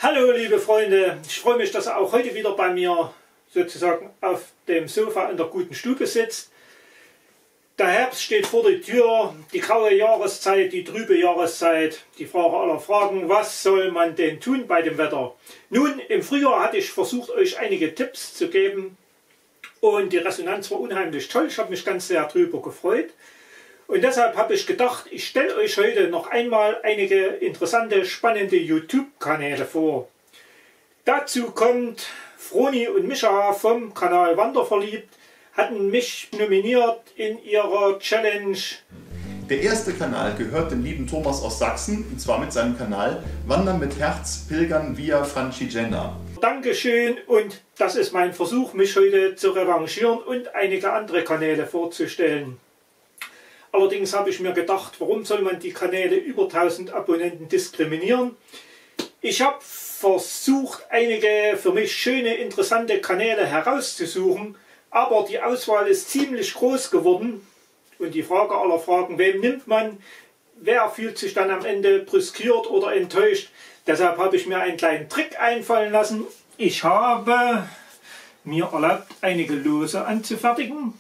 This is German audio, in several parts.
Hallo liebe Freunde, ich freue mich, dass ihr auch heute wieder bei mir sozusagen auf dem Sofa in der guten Stube sitzt. Der Herbst steht vor der Tür, die graue Jahreszeit, die trübe Jahreszeit, die Frage aller Fragen, was soll man denn tun bei dem Wetter? Nun, im Frühjahr hatte ich versucht, euch einige Tipps zu geben und die Resonanz war unheimlich toll, ich habe mich ganz sehr darüber gefreut. Und deshalb habe ich gedacht, ich stelle euch heute noch einmal einige interessante, spannende YouTube-Kanäle vor. Dazu kommt Froni und Micha vom Kanal Wanderverliebt, hatten mich nominiert in ihrer Challenge. Der erste Kanal gehört dem lieben Thomas aus Sachsen, und zwar mit seinem Kanal Wandern mit Herz, Pilgern via Francigena. Dankeschön, und das ist mein Versuch, mich heute zu revanchieren und einige andere Kanäle vorzustellen. Allerdings habe ich mir gedacht, warum soll man die Kanäle über 1000 Abonnenten diskriminieren? Ich habe versucht, einige für mich schöne, interessante Kanäle herauszusuchen, aber die Auswahl ist ziemlich groß geworden. Und die Frage aller Fragen, wem nimmt man, wer fühlt sich dann am Ende brüskiert oder enttäuscht? Deshalb habe ich mir einen kleinen Trick einfallen lassen. Ich habe mir erlaubt, einige Lose anzufertigen.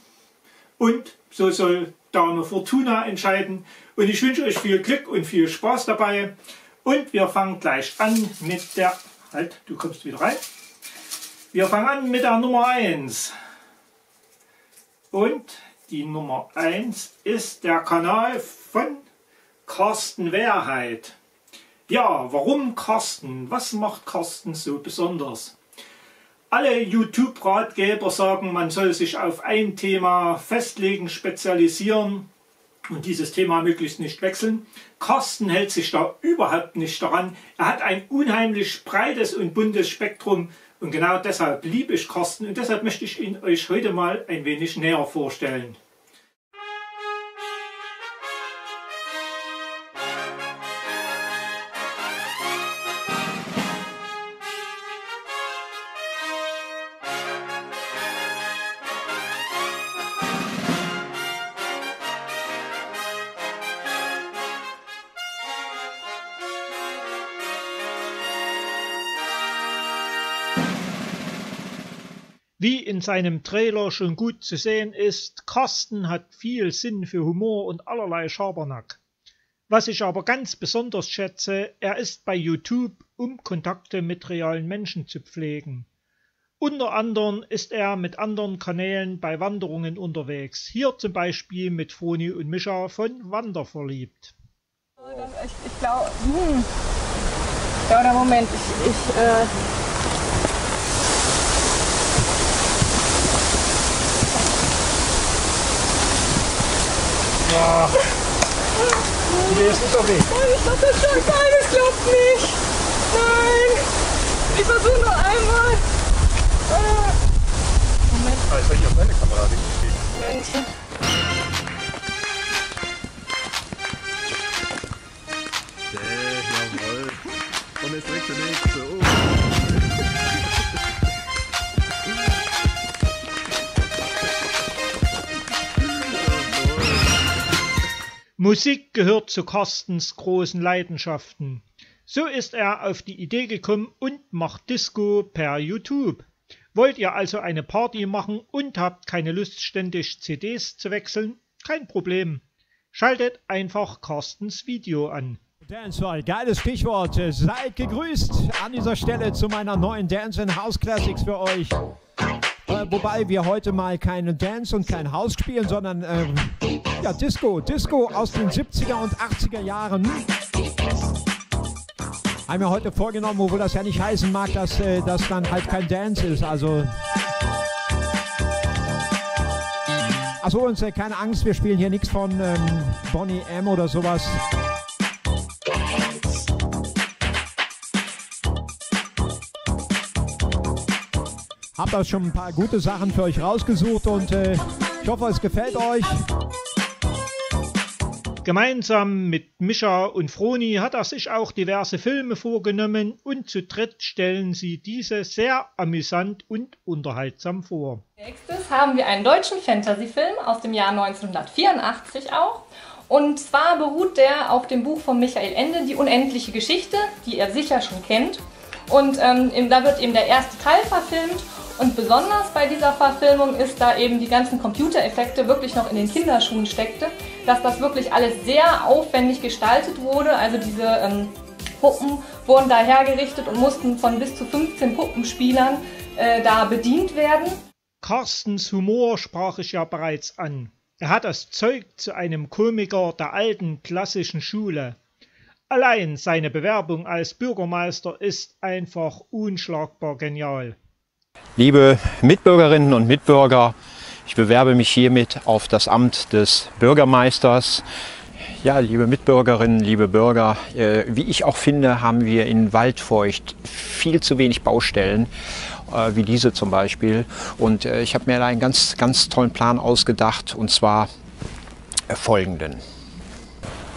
Und so soll Dame Fortuna entscheiden. Und ich wünsche euch viel Glück und viel Spaß dabei. Und wir fangen gleich an mit der... Halt, du kommst wieder rein. Wir fangen an mit der Nummer 1. Und die Nummer 1 ist der Kanal von Carsten Wehrheit. Ja, warum Carsten? Was macht Carsten so besonders? Alle YouTube-Ratgeber sagen, man soll sich auf ein Thema festlegen, spezialisieren und dieses Thema möglichst nicht wechseln. Carsten hält sich da überhaupt nicht daran. Er hat ein unheimlich breites und buntes Spektrum und genau deshalb liebe ich Carsten und deshalb möchte ich ihn euch heute mal ein wenig näher vorstellen. Wie in seinem Trailer schon gut zu sehen ist, Carsten hat viel Sinn für Humor und allerlei Schabernack. Was ich aber ganz besonders schätze, er ist bei YouTube, um Kontakte mit realen Menschen zu pflegen. Unter anderem ist er mit anderen Kanälen bei Wanderungen unterwegs, hier zum Beispiel mit Froni und Micha von Wanderverliebt. Ich glaube, ja, oder Moment, Ja, der ist unterwegs. Nein, ich mach das schon. Nein, es klappt nicht. Nein. Ich versuche noch einmal. Moment. Ah, jetzt habe ich auf deine Kamera richtig Moment. Jawohl. Und jetzt direkt der nächste. Oh. Musik gehört zu Carstens großen Leidenschaften. So ist er auf die Idee gekommen und macht Disco per YouTube. Wollt ihr also eine Party machen und habt keine Lust, ständig CDs zu wechseln? Kein Problem. Schaltet einfach Carstens Video an. Dancehall, geiles Stichwort. Seid gegrüßt an dieser Stelle zu meiner neuen Dance & House Classics für euch. Wobei wir heute mal keine Dance und kein House spielen, sondern ja, Disco aus den 70er und 80er Jahren. Haben wir heute vorgenommen, obwohl das ja nicht heißen mag, dass das dann halt kein Dance ist. Also achso, und keine Angst, wir spielen hier nichts von Boney M oder sowas. Hab da schon ein paar gute Sachen für euch rausgesucht und ich hoffe, es gefällt euch. Gemeinsam mit Micha und Froni hat er sich auch diverse Filme vorgenommen und zu dritt stellen sie diese sehr amüsant und unterhaltsam vor. Als nächstes haben wir einen deutschen Fantasy-Film aus dem Jahr 1984 auch. Und zwar beruht der auf dem Buch von Michael Ende, Die unendliche Geschichte, die ihr sicher schon kennt. Und da wird eben der erste Teil verfilmt. Und besonders bei dieser Verfilmung ist, da eben die ganzen Computereffekte wirklich noch in den Kinderschuhen steckte, dass das wirklich alles sehr aufwendig gestaltet wurde. Also diese Puppen wurden da hergerichtet und mussten von bis zu 15 Puppenspielern da bedient werden. Carstens Humor sprach ich ja bereits an. Er hat das Zeug zu einem Komiker der alten klassischen Schule. Allein seine Bewerbung als Bürgermeister ist einfach unschlagbar genial. Liebe Mitbürgerinnen und Mitbürger, ich bewerbe mich hiermit auf das Amt des Bürgermeisters. Ja, liebe Mitbürgerinnen, liebe Bürger, wie ich auch finde, haben wir in Waldfeucht viel zu wenig Baustellen, wie diese zum Beispiel. Und ich habe mir da einen ganz, ganz tollen Plan ausgedacht, und zwar folgenden.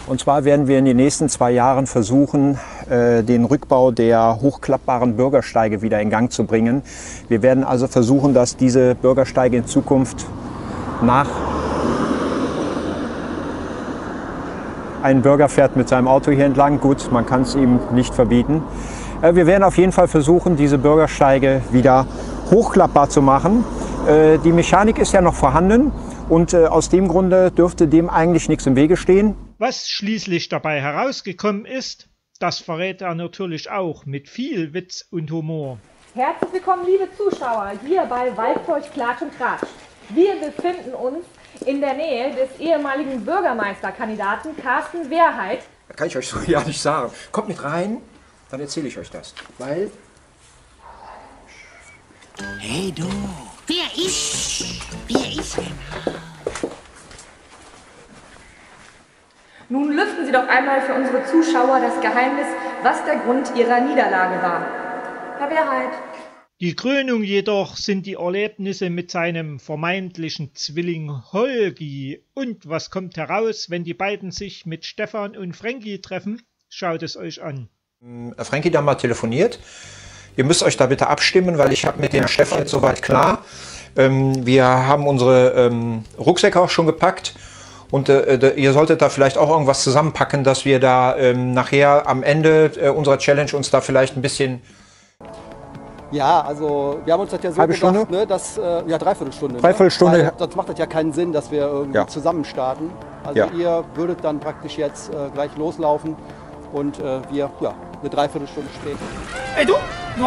Und zwar werden wir in den nächsten 2 Jahren versuchen, den Rückbau der hochklappbaren Bürgersteige wieder in Gang zu bringen. Wir werden also versuchen, dass diese Bürgersteige in Zukunft nach ein Bürger fährt mit seinem Auto hier entlang. Gut, man kann es ihm nicht verbieten. Wir werden auf jeden Fall versuchen, diese Bürgersteige wieder hochklappbar zu machen. Die Mechanik ist ja noch vorhanden und aus dem Grunde dürfte dem eigentlich nichts im Wege stehen. Was schließlich dabei herausgekommen ist, das verrät er natürlich auch mit viel Witz und Humor. Herzlich willkommen, liebe Zuschauer, hier bei Waldfeucht Klatsch und Tratsch. Wir befinden uns in der Nähe des ehemaligen Bürgermeisterkandidaten Carsten Wehrheit. Das kann ich euch so ja nicht sagen. Kommt mit rein, dann erzähle ich euch das. Weil... Hey du, wer ist denn? Nun lüften Sie doch einmal für unsere Zuschauer das Geheimnis, was der Grund Ihrer Niederlage war. Herr Wehrheit. Die Krönung jedoch sind die Erlebnisse mit seinem vermeintlichen Zwilling Holgi. Und was kommt heraus, wenn die beiden sich mit Stefan und Frankie treffen? Schaut es euch an. Frankie da mal telefoniert. Ihr müsst euch da bitte abstimmen, weil ich habe mit dem Stefan jetzt soweit klar. Wir haben unsere Rucksäcke auch schon gepackt. Und ihr solltet da vielleicht auch irgendwas zusammenpacken, dass wir da nachher am Ende unserer Challenge uns da vielleicht ein bisschen... Ja, also wir haben uns das ja so Halbe gedacht, Stunde? ne, dass, ja, Dreiviertelstunde. Dreiviertelstunde. Ne? Weil sonst macht das ja keinen Sinn, dass wir irgendwie zusammen starten. Also ihr würdet dann praktisch jetzt gleich loslaufen und wir, ja, eine Dreiviertelstunde später. Ey du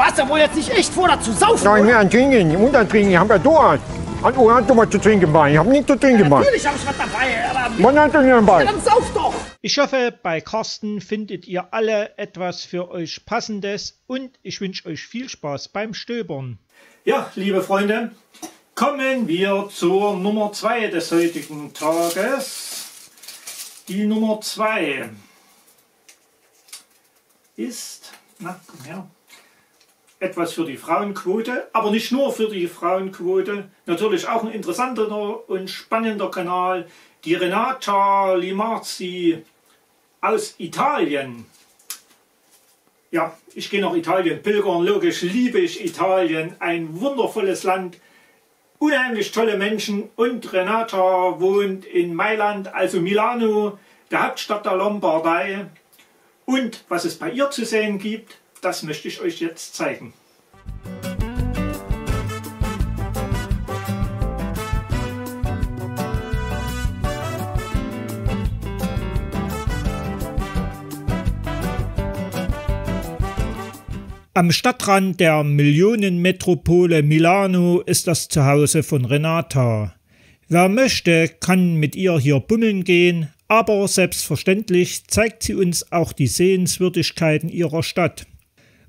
hast ja wohl jetzt nicht echt vor, da zu saufen, Nein, oder? mehr an Trinken, untertrinken, ich habe ja Durst. Hat doch mal zu trinken bei, ich habe nichts zu trinken bei. Natürlich habe ich was dabei, aber... Man hat doch nicht dabei. Ja, dann sauf doch! Ich hoffe, bei Carsten findet ihr alle etwas für euch Passendes und ich wünsche euch viel Spaß beim Stöbern. Ja, liebe Freunde, kommen wir zur Nummer 2 des heutigen Tages. Die Nummer 2 ist, na komm her, etwas für die Frauenquote, aber nicht nur für die Frauenquote, natürlich auch ein interessanter und spannender Kanal, die Renata Limarzi aus Italien. Ja, ich gehe nach Italien pilgern, logisch liebe ich Italien, ein wundervolles Land, unheimlich tolle Menschen und Renata wohnt in Mailand, also Milano, der Hauptstadt der Lombardei. Und was es bei ihr zu sehen gibt, das möchte ich euch jetzt zeigen. Am Stadtrand der Millionenmetropole Milano ist das Zuhause von Renata. Wer möchte, kann mit ihr hier bummeln gehen, aber selbstverständlich zeigt sie uns auch die Sehenswürdigkeiten ihrer Stadt.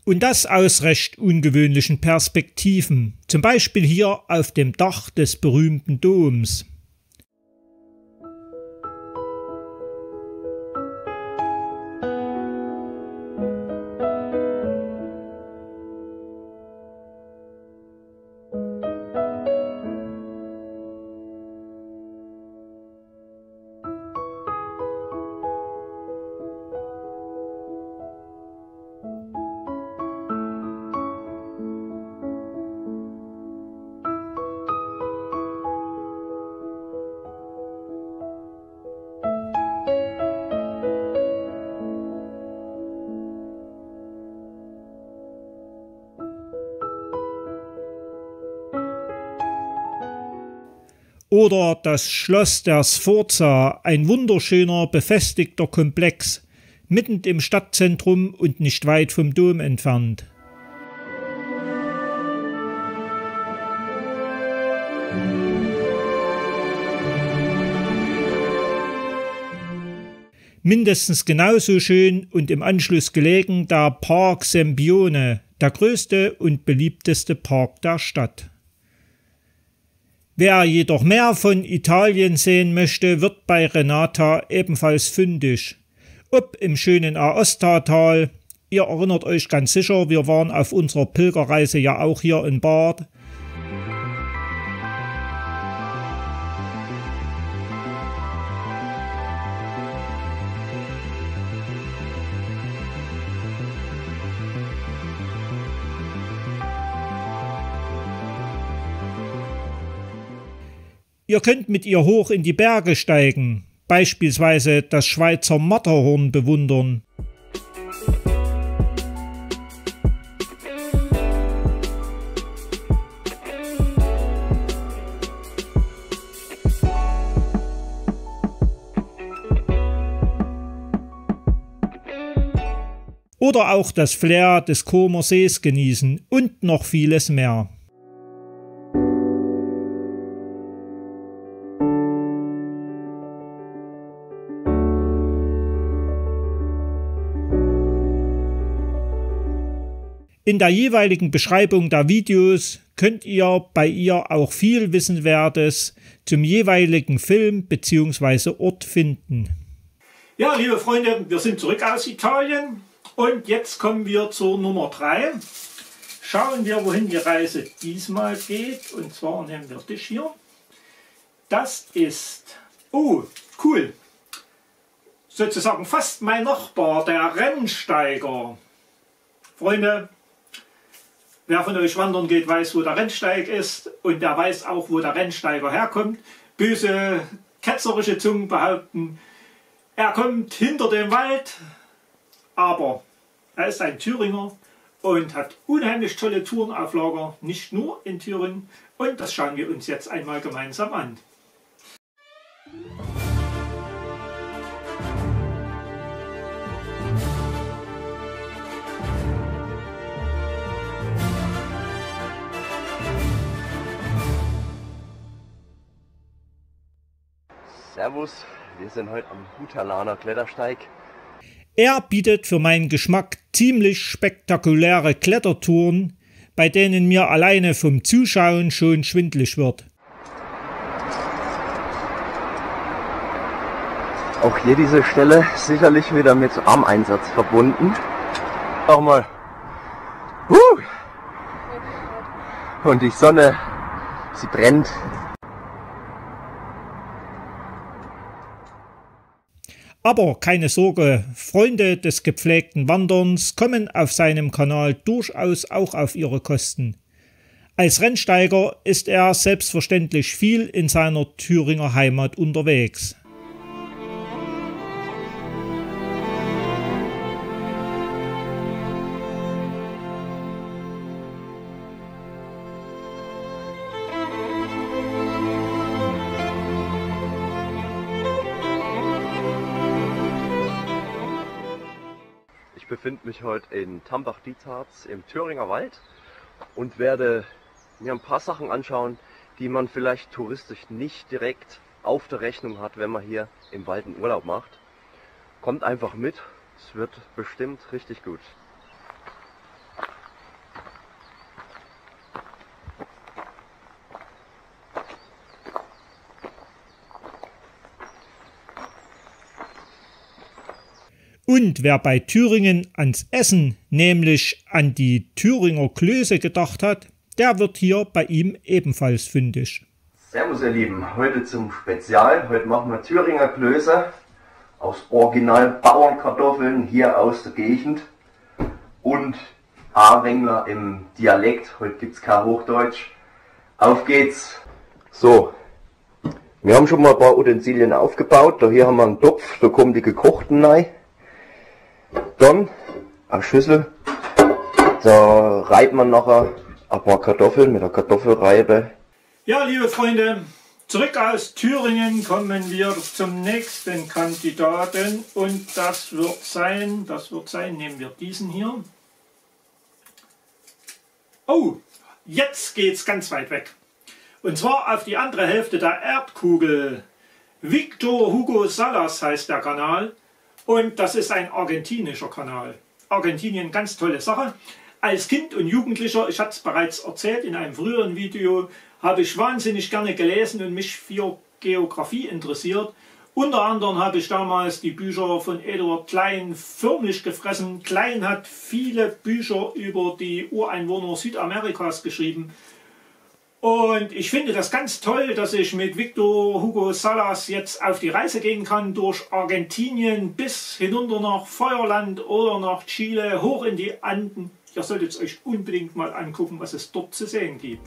Und das aus recht ungewöhnlichen Perspektiven, zum Beispiel hier auf dem Dach des berühmten Doms. Oder das Schloss der Sforza, ein wunderschöner, befestigter Komplex, mitten im Stadtzentrum und nicht weit vom Dom entfernt. Mindestens genauso schön und im Anschluss gelegen der Park Sempione, der größte und beliebteste Park der Stadt. Wer jedoch mehr von Italien sehen möchte, wird bei Renata ebenfalls fündig. Ob im schönen Aostatal, ihr erinnert euch ganz sicher, wir waren auf unserer Pilgerreise ja auch hier in Barth. Ihr könnt mit ihr hoch in die Berge steigen, beispielsweise das Schweizer Matterhorn bewundern. Oder auch das Flair des Comer Sees genießen und noch vieles mehr. In der jeweiligen Beschreibung der Videos könnt ihr bei ihr auch viel Wissenswertes zum jeweiligen Film bzw. Ort finden. Ja, liebe Freunde, wir sind zurück aus Italien und jetzt kommen wir zur Nummer 3. Schauen wir, wohin die Reise diesmal geht, und zwar nehmen wir dich hier. Das ist, oh, cool, sozusagen fast mein Nachbar, der Rennsteiger. Freunde, wer von euch wandern geht, weiß, wo der Rennsteig ist, und der weiß auch, wo der Rennsteiger herkommt. Böse, ketzerische Zungen behaupten, er kommt hinter dem Wald, aber er ist ein Thüringer und hat unheimlich tolle Touren auf Lager, nicht nur in Thüringen, und das schauen wir uns jetzt einmal gemeinsam an. Servus, wir sind heute am Hutalaner Klettersteig. Er bietet für meinen Geschmack ziemlich spektakuläre Klettertouren, bei denen mir alleine vom Zuschauen schon schwindelig wird. Auch hier diese Stelle sicherlich wieder mit Armeinsatz verbunden. Nochmal. Und die Sonne, sie brennt. Aber keine Sorge, Freunde des gepflegten Wanderns kommen auf seinem Kanal durchaus auch auf ihre Kosten. Als Rennsteiger ist er selbstverständlich viel in seiner Thüringer Heimat unterwegs. Ich befinde mich heute in Tambach-Dietharz im Thüringer Wald und werde mir ein paar Sachen anschauen, die man vielleicht touristisch nicht direkt auf der Rechnung hat, wenn man hier im Wald einen Urlaub macht. Kommt einfach mit, es wird bestimmt richtig gut. Und wer bei Thüringen ans Essen, nämlich an die Thüringer Klöße gedacht hat, der wird hier bei ihm ebenfalls fündig. Servus ihr Lieben, heute zum Spezial. Heute machen wir Thüringer Klöße aus Original Bauernkartoffeln hier aus der Gegend und Ahrwängler im Dialekt. Heute gibt es kein Hochdeutsch. Auf geht's! So, wir haben schon mal ein paar Utensilien aufgebaut. Da hier haben wir einen Topf, da kommen die gekochten rein. Dann eine Schüssel, da reibt man nachher ein paar Kartoffeln mit der Kartoffelreibe. Ja, liebe Freunde, Zurück aus Thüringen kommen wir zum nächsten Kandidaten und das wird sein, nehmen wir diesen hier. Oh, jetzt geht's ganz weit weg. Und zwar auf die andere Hälfte der Erdkugel. Victor Hugo Salas heißt der Kanal und das ist ein argentinischer Kanal. Argentinien, ganz tolle Sache. Als Kind und Jugendlicher, ich hatte es bereits erzählt in einem früheren Video, habe ich wahnsinnig gerne gelesen und mich für Geografie interessiert. Unter anderem habe ich damals die Bücher von Eduard Klein förmlich gefressen. Klein hat viele Bücher über die Ureinwohner Südamerikas geschrieben. Und ich finde das ganz toll, dass ich mit Victor Hugo Salas jetzt auf die Reise gehen kann durch Argentinien bis hinunter nach Feuerland oder nach Chile, hoch in die Anden. Ihr solltet es euch unbedingt mal angucken, was es dort zu sehen gibt.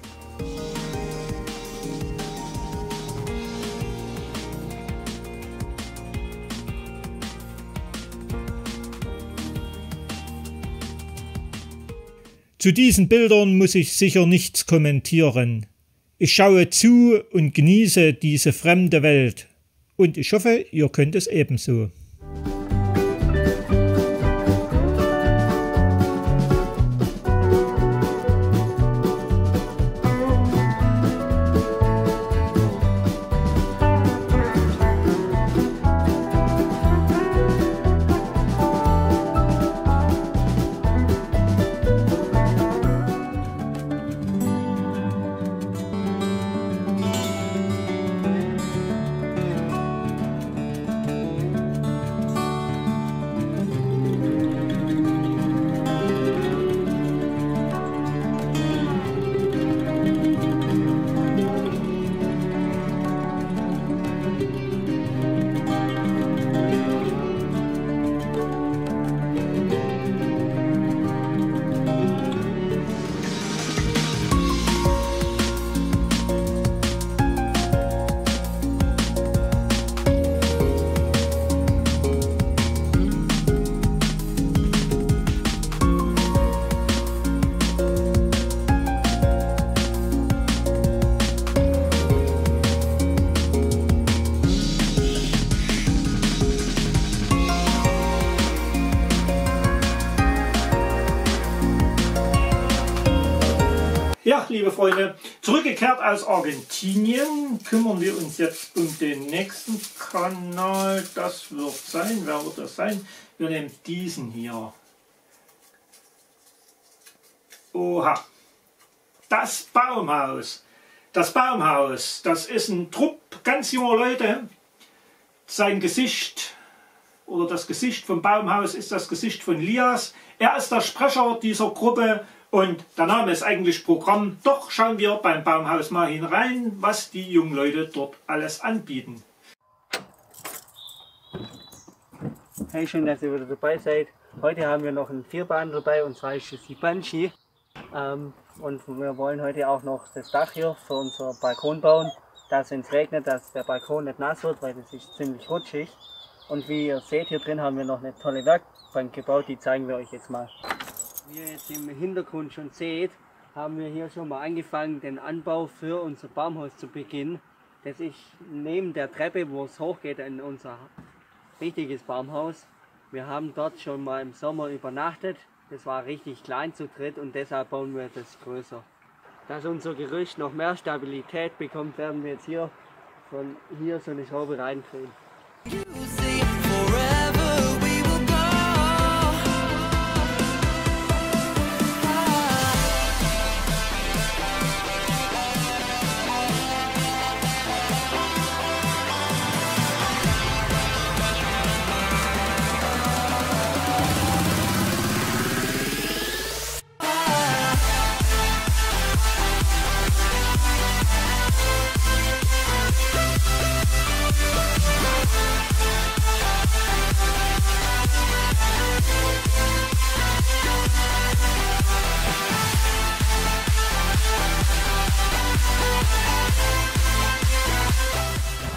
Zu diesen Bildern muss ich sicher nichts kommentieren. Ich schaue zu und genieße diese fremde Welt. Und ich hoffe, ihr könnt es ebenso. Ja, liebe Freunde, zurückgekehrt aus Argentinien, kümmern wir uns jetzt um den nächsten Kanal. Das wird sein, wer wird das sein? Wir nehmen diesen hier. Oha, das Baumhaus. Das Baumhaus, das ist ein Trupp ganz junger Leute. Sein Gesicht oder das Gesicht vom Baumhaus ist das Gesicht von Lias. Er ist der Sprecher dieser Gruppe. Und der Name ist eigentlich Programm, doch schauen wir beim Baumhaus mal hinein, was die jungen Leute dort alles anbieten. Hey, schön, dass ihr wieder dabei seid. Heute haben wir noch einen Vierbahn dabei, und zwar ist es die Banshee. Und wir wollen heute auch noch das Dach hier für unser Balkon bauen, dass wenn es regnet, dass der Balkon nicht nass wird, weil das ist ziemlich rutschig. Und wie ihr seht, hier drin haben wir noch eine tolle Werkbank gebaut, die zeigen wir euch jetzt mal. Wie ihr jetzt im Hintergrund schon seht, haben wir hier schon mal angefangen, den Anbau für unser Baumhaus zu beginnen. Das ist neben der Treppe, wo es hochgeht in unser richtiges Baumhaus. Wir haben dort schon mal im Sommer übernachtet. Das war richtig klein zu dritt und deshalb bauen wir das größer. Dass unser Gerüst noch mehr Stabilität bekommt, werden wir jetzt hier von hier so eine Schraube reinkriegen.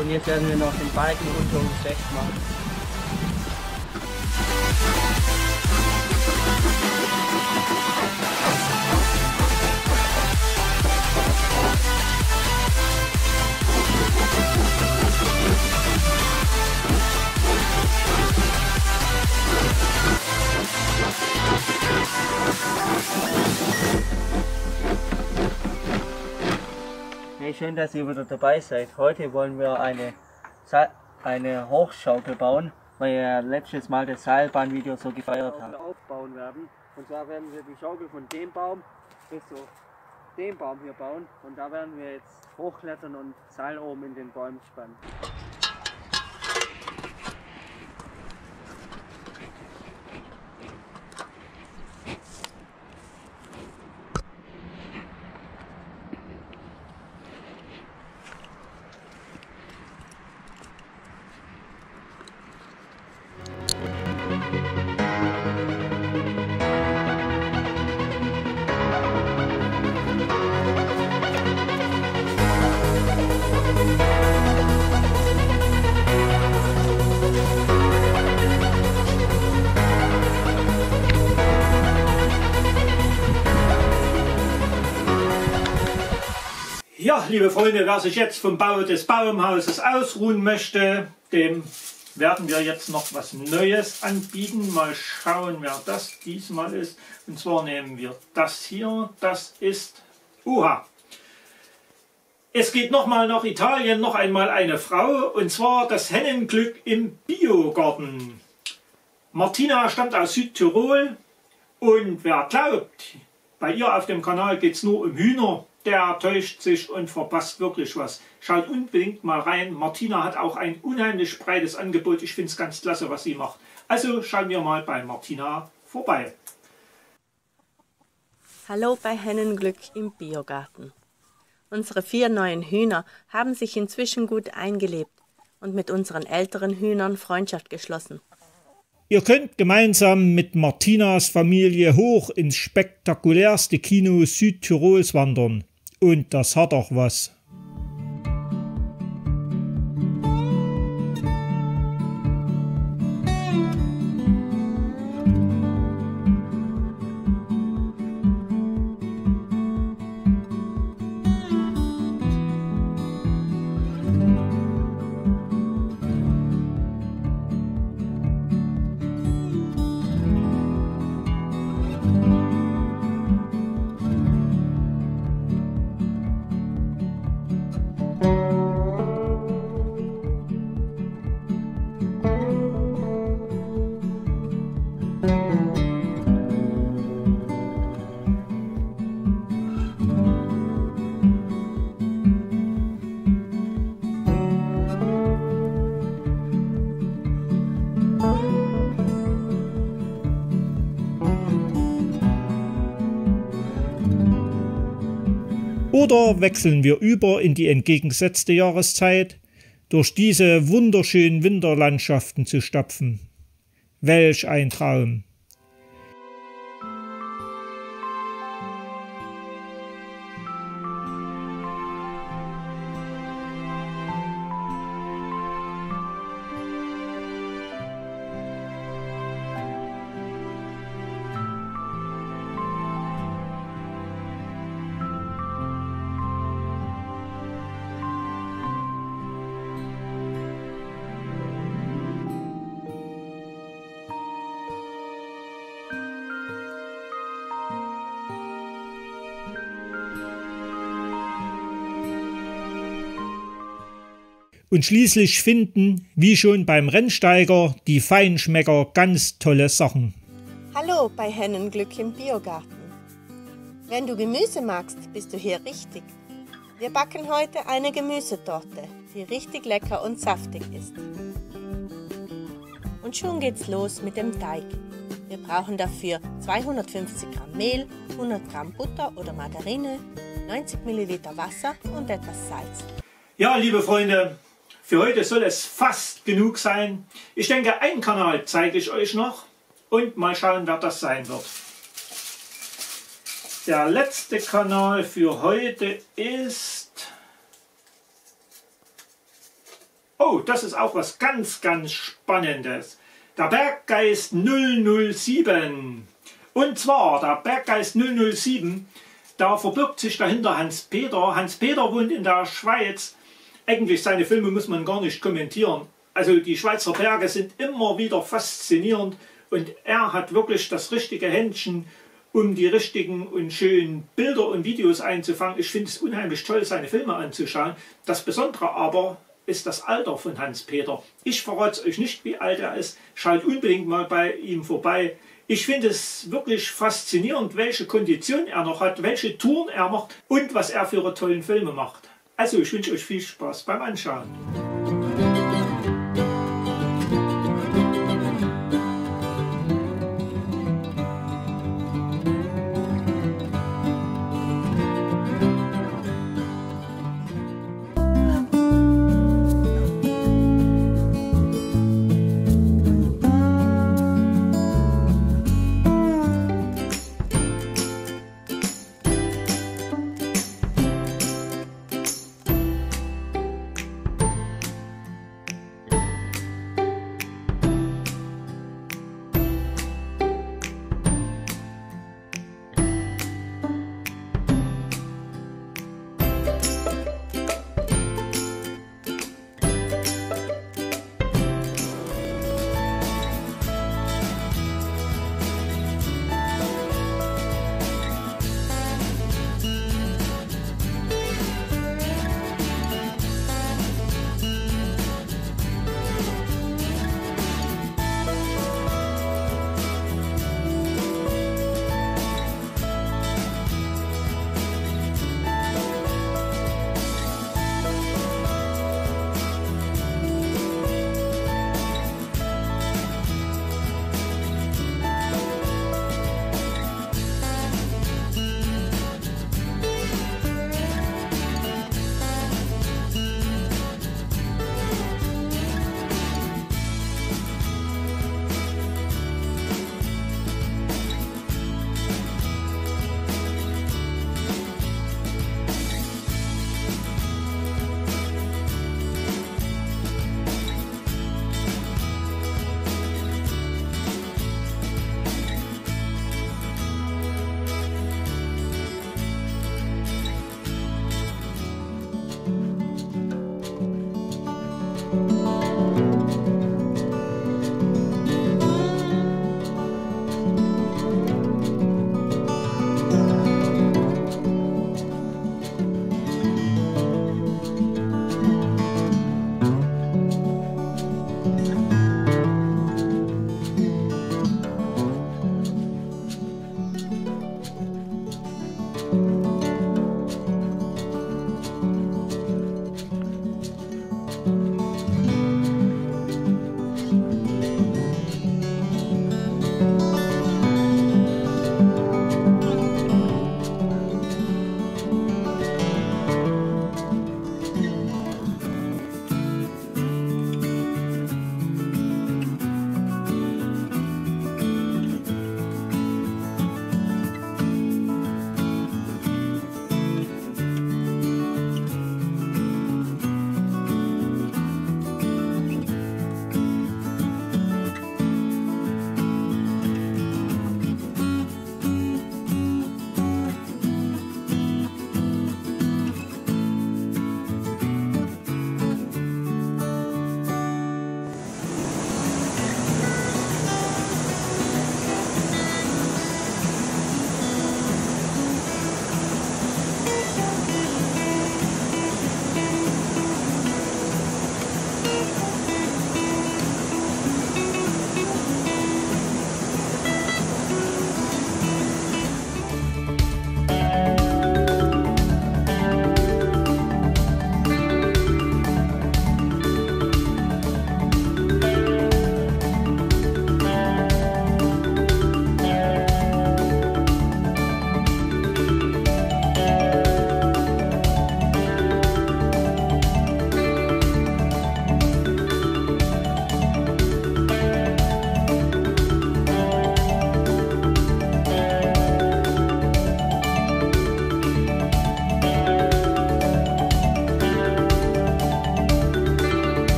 Und jetzt werden wir noch den Balken unter uns fest machen. Hey, schön, dass ihr wieder dabei seid. Heute wollen wir eine Hochschaukel bauen, weil wir letztes Mal das Seilbahnvideo so gefeiert haben. Aufbauen werden. Und zwar werden wir die Schaukel von dem Baum bis zu dem Baum hier bauen. Und da werden wir jetzt hochklettern und Seil oben in den Bäumen spannen. Ja, liebe Freunde, wer sich jetzt vom Bau des Baumhauses ausruhen möchte, dem werden wir jetzt noch was Neues anbieten. Mal schauen, wer das diesmal ist. Und zwar nehmen wir das hier. Das ist Uha. Es geht nochmal nach Italien, noch einmal eine Frau. Und zwar das Hennenglück im Biogarten. Martina stammt aus Südtirol. Und wer glaubt, bei ihr auf dem Kanal geht es nur um Hühner, der täuscht sich und verpasst wirklich was. Schaut unbedingt mal rein. Martina hat auch ein unheimlich breites Angebot. Ich finde es ganz klasse, was sie macht. Also schauen wir mal bei Martina vorbei. Hallo bei Hennenglück im Biogarten. Unsere 4 neuen Hühner haben sich inzwischen gut eingelebt und mit unseren älteren Hühnern Freundschaft geschlossen. Ihr könnt gemeinsam mit Martinas Familie hoch ins spektakulärste Kino Südtirols wandern. Und das hat doch was. Oder wechseln wir über in die entgegengesetzte Jahreszeit, durch diese wunderschönen Winterlandschaften zu stapfen. Welch ein Traum! Und schließlich finden, wie schon beim Rennsteiger, die Feinschmecker ganz tolle Sachen. Hallo bei Hennenglück im Biogarten. Wenn du Gemüse magst, bist du hier richtig. Wir backen heute eine Gemüsetorte, die richtig lecker und saftig ist. Und schon geht's los mit dem Teig. Wir brauchen dafür 250 Gramm Mehl, 100 Gramm Butter oder Margarine, 90 Milliliter Wasser und etwas Salz. Ja, liebe Freunde, für heute soll es fast genug sein. Ich denke, einen Kanal zeige ich euch noch und mal schauen, wer das sein wird. Der letzte Kanal für heute ist... Oh, das ist auch was ganz, ganz Spannendes. Der Berggeist 007. Und zwar, der Berggeist 007, da verbirgt sich dahinter Hans-Peter. Hans-Peter wohnt in der Schweiz. Eigentlich seine Filme muss man gar nicht kommentieren. Also die Schweizer Berge sind immer wieder faszinierend und er hat wirklich das richtige Händchen, um die richtigen und schönen Bilder und Videos einzufangen. Ich finde es unheimlich toll, seine Filme anzuschauen. Das Besondere aber ist das Alter von Hans-Peter. Ich verrate es euch nicht, wie alt er ist. Schaut unbedingt mal bei ihm vorbei. Ich finde es wirklich faszinierend, welche Kondition er noch hat, welche Touren er macht und was er für tollen Filme macht. Also ich wünsche euch viel Spaß beim Anschauen.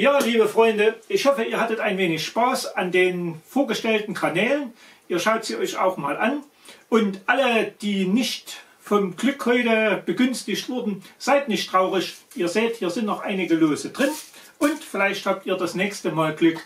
Ja, liebe Freunde, ich hoffe, ihr hattet ein wenig Spaß an den vorgestellten Kanälen. Ihr schaut sie euch auch mal an. Und alle, die nicht vom Glück heute begünstigt wurden, seid nicht traurig. Ihr seht, hier sind noch einige Lose drin und vielleicht habt ihr das nächste Mal Glück.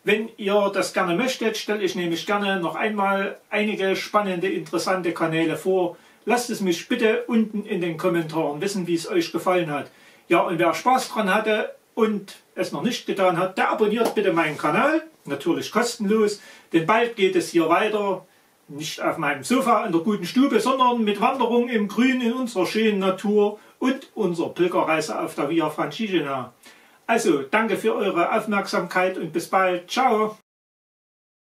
Wenn ihr das gerne möchtet, stelle ich nämlich gerne noch einmal einige spannende, interessante Kanäle vor. Lasst es mich bitte unten in den Kommentaren wissen, wie es euch gefallen hat. Ja, und wer Spaß dran hatte und es noch nicht getan hat, der abonniert bitte meinen Kanal. Natürlich kostenlos, denn bald geht es hier weiter. Nicht auf meinem Sofa in der guten Stube, sondern mit Wanderung im Grün in unserer schönen Natur und unserer Pilgerreise auf der Via Francigena. Also, danke für eure Aufmerksamkeit und bis bald. Ciao!